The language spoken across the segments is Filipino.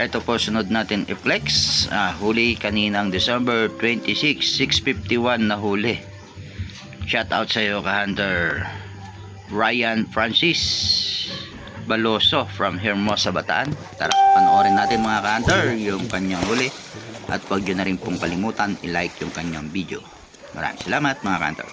Ito po sunod natin i-flex. Huli kaninang December 26, 6:51 na huli. Shout out sa iyo ka-hunter Ryan Francis Baloso from Hermosa, Bataan. Tara, panoorin natin mga ka-hunter yung kanyang huli. At huwag nyo na rin pong kalimutan i-like yung kanyang video. Maraming salamat mga ka-hunter.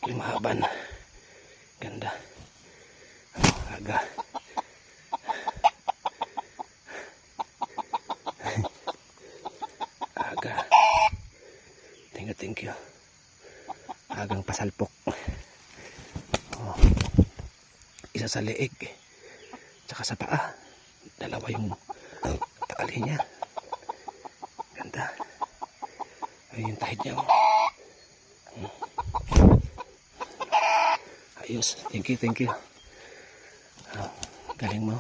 Lumaban, ganda, aga, aga, thank you, agang pasalpok, oh. Isa sa leeg, tsaka sa paa, dalawa yung tali niya, ganda, ayun yung tahid niya, oh. Ayos, thank you, galing mo.